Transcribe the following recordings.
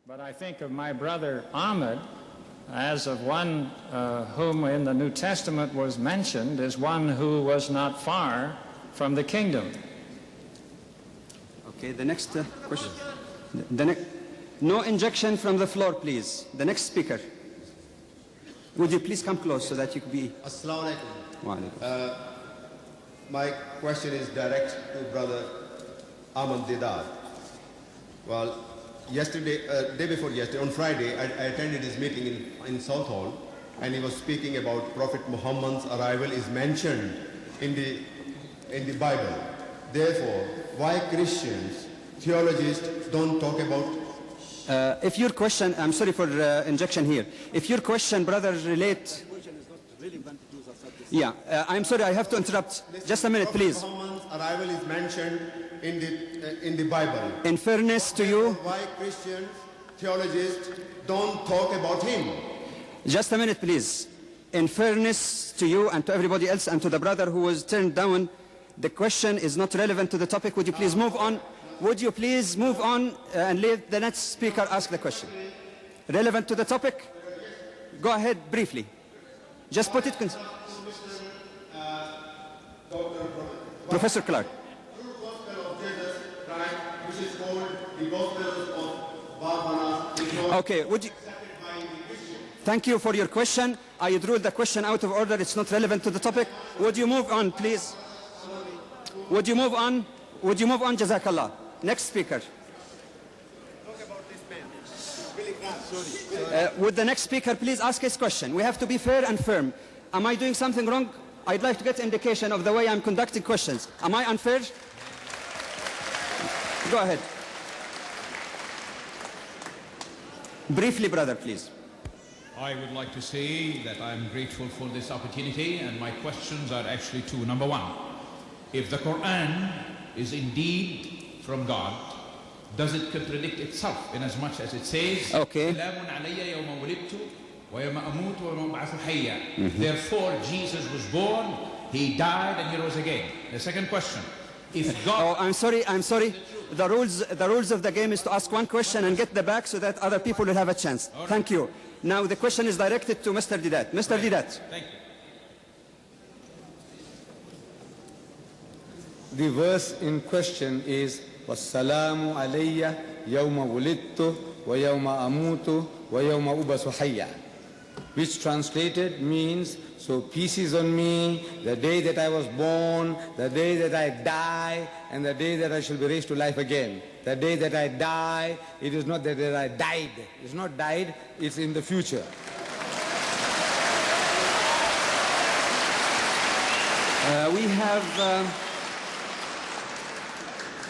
But I think of my brother Ahmed as of one whom in the New Testament was mentioned as one who was not far from the kingdom. Okay, the next question. No injection from the floor, please. The next speaker. Would you please come close so that you could be... Assalamu alaikum. Wa alaikum. My question is direct to Brother Ahmed Deedat. Well, day before yesterday, on Friday, I attended his meeting in South Hall, and he was speaking about Prophet Muhammad's arrival is mentioned in the Bible. Therefore, why Christians, theologians don't talk about... if your question, I'm sorry for injection here. If your question, brother, relate... Yeah, I'm sorry, I have to interrupt. Just a minute, please. Muhammad's arrival is mentioned in the Bible. In fairness to you... Why Christians, theologians don't talk about him? Just a minute, please. In fairness to you and to everybody else and to the brother who was turned down, the question is not relevant to the topic. Would you please move on? Would you please move on and let the next speaker ask the question? Relevant to the topic? Go ahead briefly. Just put it... Professor Clark. True gospel of Jesus Christ, which is called the gospel of Barnabas, Okay, would you... Thank you for your question. I ruled the question out of order. It's not relevant to the topic. Would you move on, please? Would you move on? Would you move on, Jazakallah? Next speaker. Would the next speaker please ask his question? We have to be fair and firm. Am I doing something wrong? I'd like to get indication of the way I'm conducting questions. Am I unfair? Go ahead. Briefly, brother, please. I would like to say that I'm grateful for this opportunity, and my questions are actually two. Number one, if the Quran is indeed from God, does it contradict itself in as much as it says, okay. Therefore, Jesus was born, he died, and he rose again. The second question, if God... Oh, I'm sorry. The rules of the game is to ask one question and get the back so that other people will have a chance. Right. Thank you. Now the question is directed to Mr. Deedat. Mr. Deedat. Thank you. The verse in question is وَالسَّلَامُ عَلَيَّ يَوْمَ وُلِدْتُ وَيَوْمَ أَمُوتُ وَيَوْمَ أُبْعَثُ حَيًّا, which translated means, so peace is on me, the day that I was born, the day that I die, and the day that I shall be raised to life again. The day that I die, it is not that I died. It's not died, it's in the future.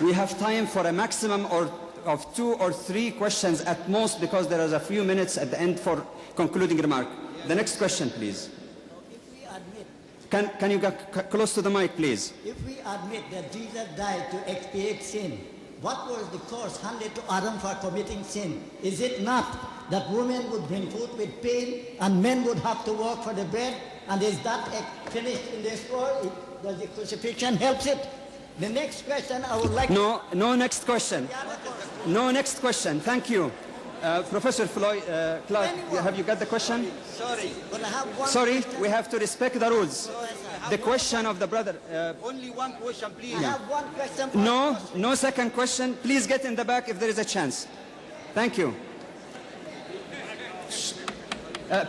We have time for a maximum of 2 or 3 questions at most, because there is a few minutes at the end for concluding remark. The next question, please. If we admit... Can you get close to the mic, please? If we admit that Jesus died to expiate sin, what was the cost handed to Adam for committing sin? Is it not that women would bring food with pain and men would have to work for the bread? And is that finished in this story? Does the crucifixion help it? The next question I would like... No next question. No next question. Thank you. Professor Floyd, Clark, have you got the question? Sorry, but I have one... Sorry, we have to respect the rules. The question of the brother... Only one question, please. I have one question. No second question. Please get in the back if there is a chance. Thank you.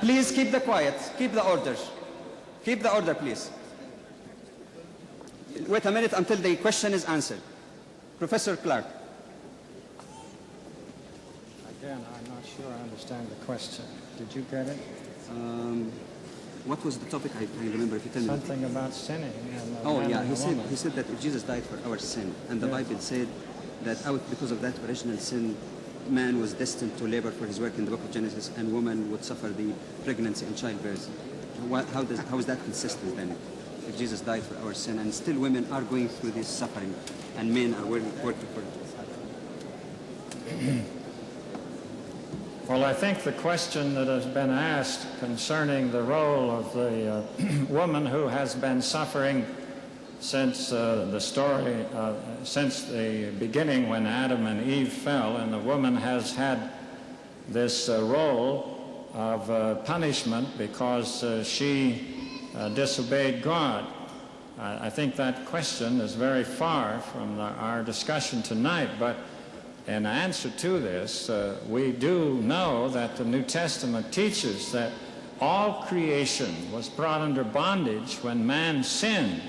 Please keep the quiet. Keep the order. Keep the order, please. Wait a minute until the question is answered. Professor Clark. Again, I'm not sure I understand the question. Did you get it? What was the topic? I remember if you tell me. Something about sinning. Oh yeah, he said that if Jesus died for our sin, and the Bible said that because of that original sin, man was destined to labor for his work in the book of Genesis, and woman would suffer the pregnancy and childbirth. How is that consistent then? If Jesus died for our sin, and still women are going through this suffering, and men are working for it. Well, I think the question that has been asked concerning the role of the woman who has been suffering since since the beginning when Adam and Eve fell, and the woman has had this role of punishment because she disobeyed God. I think that question is very far from our discussion tonight, but in answer to this, we do know that the New Testament teaches that all creation was brought under bondage when man sinned,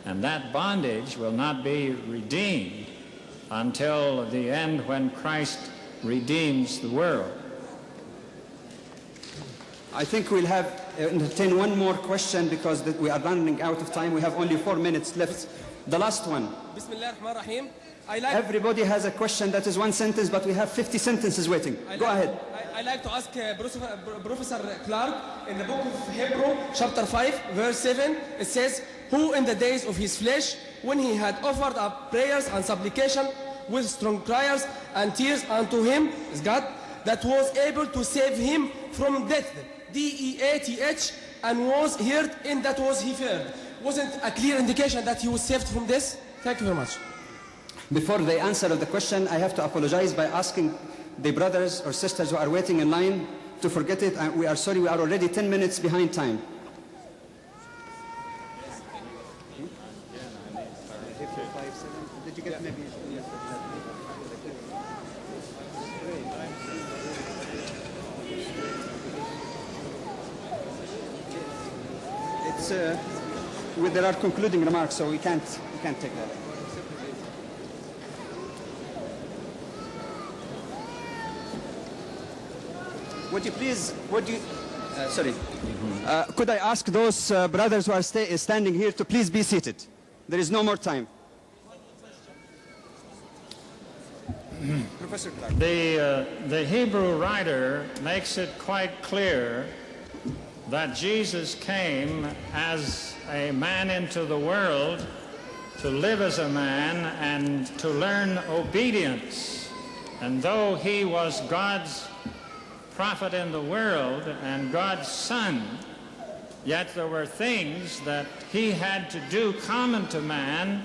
and that bondage will not be redeemed until the end when Christ redeems the world. I think we'll have entertain one more question because we are running out of time. We have only 4 minutes left. The last one. Everybody has a question that is one sentence, but we have 50 sentences waiting. Go ahead. I'd like to ask Professor Clark, in the book of Hebrew, chapter 5, verse 7, it says, who in the days of his flesh, when he had offered up prayers and supplication with strong cries and tears unto him, is God, that was able to save him from death, D-E-A-T-H, and was heard in that was he feared. Wasn't a clear indication that he was saved from this? Thank you very much. Before the answer of the question, I have to apologize by asking the brothers or sisters who are waiting in line to forget it. We are sorry, we are already 10 minutes behind time. Did you get maybe? It's there are concluding remarks, so we can't take that. Would you please, could I ask those brothers who are standing here to please be seated? There is no more time. Professor Clark. The Hebrew writer makes it quite clear that Jesus came as a man into the world to live as a man and to learn obedience. And though he was God's prophet in the world and God's son, yet there were things that he had to do common to man,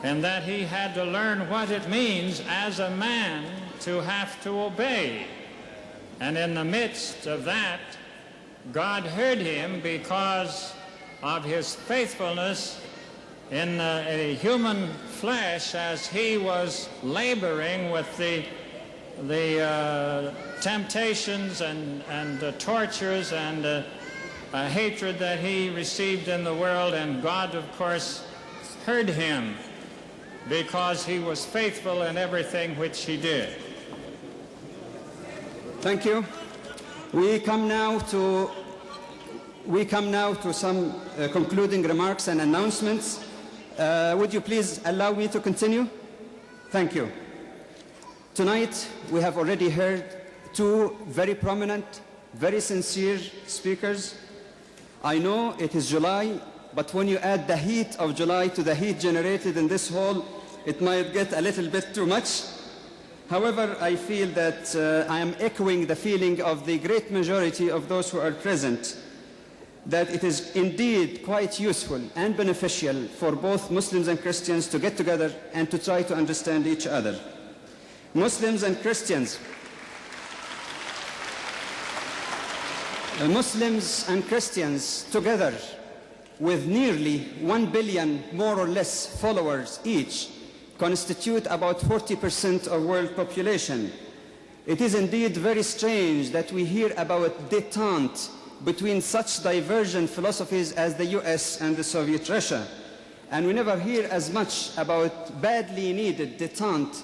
and that he had to learn what it means as a man to have to obey. And in the midst of that, God heard him because of his faithfulness in a human flesh as he was laboring with the temptations and tortures and hatred that he received in the world. And God, of course, heard him because he was faithful in everything which he did. Thank you. We come now to some concluding remarks and announcements. Would you please allow me to continue? Thank you. Tonight, we have already heard two very prominent, very sincere speakers. I know it is July, but when you add the heat of July to the heat generated in this hall, it might get a little bit too much. However, I feel that I am echoing the feeling of the great majority of those who are present, that it is indeed quite useful and beneficial for both Muslims and Christians to get together and to try to understand each other. Muslims and Christians together with nearly 1 billion more or less followers each constitute about 40% of world population. It is indeed very strange that we hear about détente between such divergent philosophies as the US and the Soviet Russia. And we never hear as much about badly needed détente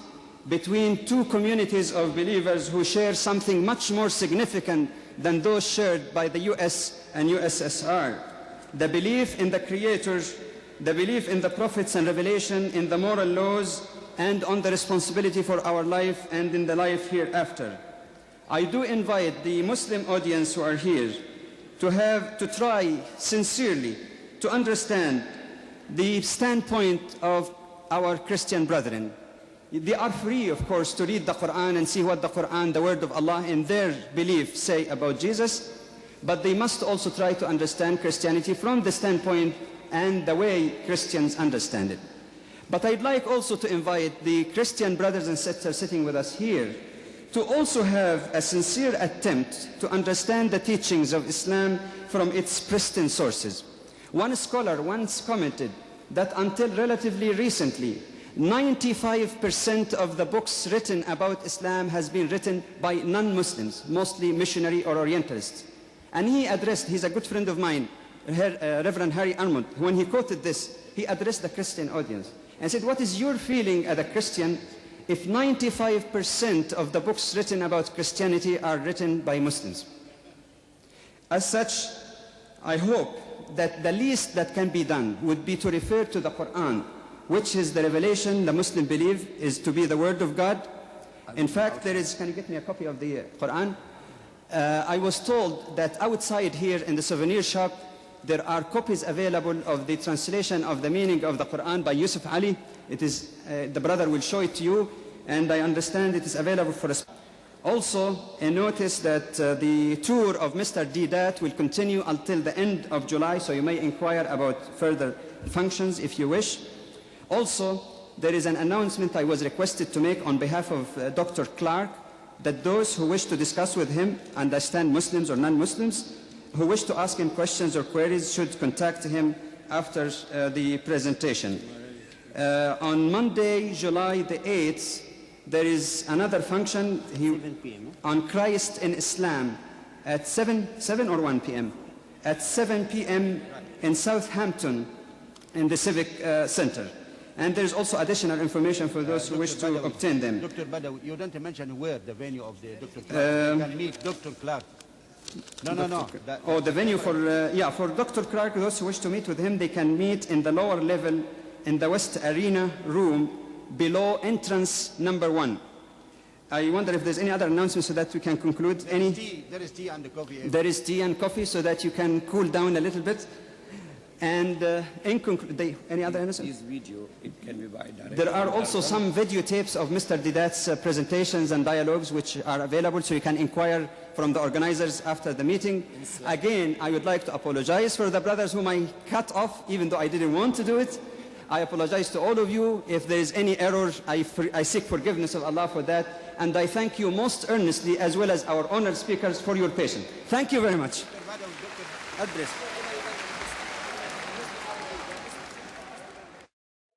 between two communities of believers who share something much more significant than those shared by the US and USSR. The belief in the Creator, the belief in the prophets and revelation, in the moral laws, and on the responsibility for our life and in the life hereafter. I do invite the Muslim audience who are here to try sincerely to understand the standpoint of our Christian brethren. They are free, of course, to read the Quran and see what the Quran, the word of Allah, in their belief say about Jesus, but they must also try to understand Christianity from the standpoint and the way Christians understand it. But I'd like also to invite the Christian brothers and sisters sitting with us here to also have a sincere attempt to understand the teachings of Islam from its pristine sources. One scholar once commented that until relatively recently, 95% of the books written about Islam has been written by non-Muslims, mostly missionary or Orientalists. And he addressed, he's a good friend of mine, Reverend Harry Armond, when he quoted this, he addressed the Christian audience and said, what is your feeling as a Christian if 95% of the books written about Christianity are written by Muslims? As such, I hope that the least that can be done would be to refer to the Quran, which is the revelation the Muslim believe is to be the word of God. In fact, there is, can you get me a copy of the Quran? I was told that outside here in the souvenir shop, there are copies available of the translation of the meaning of the Quran by Yusuf Ali. It is, the brother will show it to you, and I understand it is available for us. Also, a notice that the tour of Mr. Deedat will continue until the end of July, so you may inquire about further functions if you wish. Also, there is an announcement I was requested to make on behalf of Dr. Clark, that those who wish to discuss with him, understand Muslims or non-Muslims, who wish to ask him questions or queries should contact him after the presentation. On Monday, July the 8th, there is another function on Christ in Islam at 7 or 1 p.m. At 7 p.m. in Southampton in the Civic Center. And there's also additional information for those who wish to obtain them. Dr. Badawi, you don't mention where the venue of the Dr. Clark. You can meet Dr. Clark. No. The venue for, for Dr. Clark, those who wish to meet with him, they can meet in the lower level in the West Arena room below entrance number 1. I wonder if there's any other announcement so that we can conclude. There is tea and coffee. There is tea and coffee so that you can cool down a little bit. And in conclusion, any other announcement? This video, it can be by direct. There are also some videotapes of Mr. Deedat's presentations and dialogues which are available, so you can inquire from the organizers after the meeting. Again, I would like to apologize for the brothers whom I cut off, even though I didn't want to do it. I apologize to all of you. If there is any error, I seek forgiveness of Allah for that. And I thank you most earnestly, as well as our honored speakers, for your patience. Thank you very much. Address.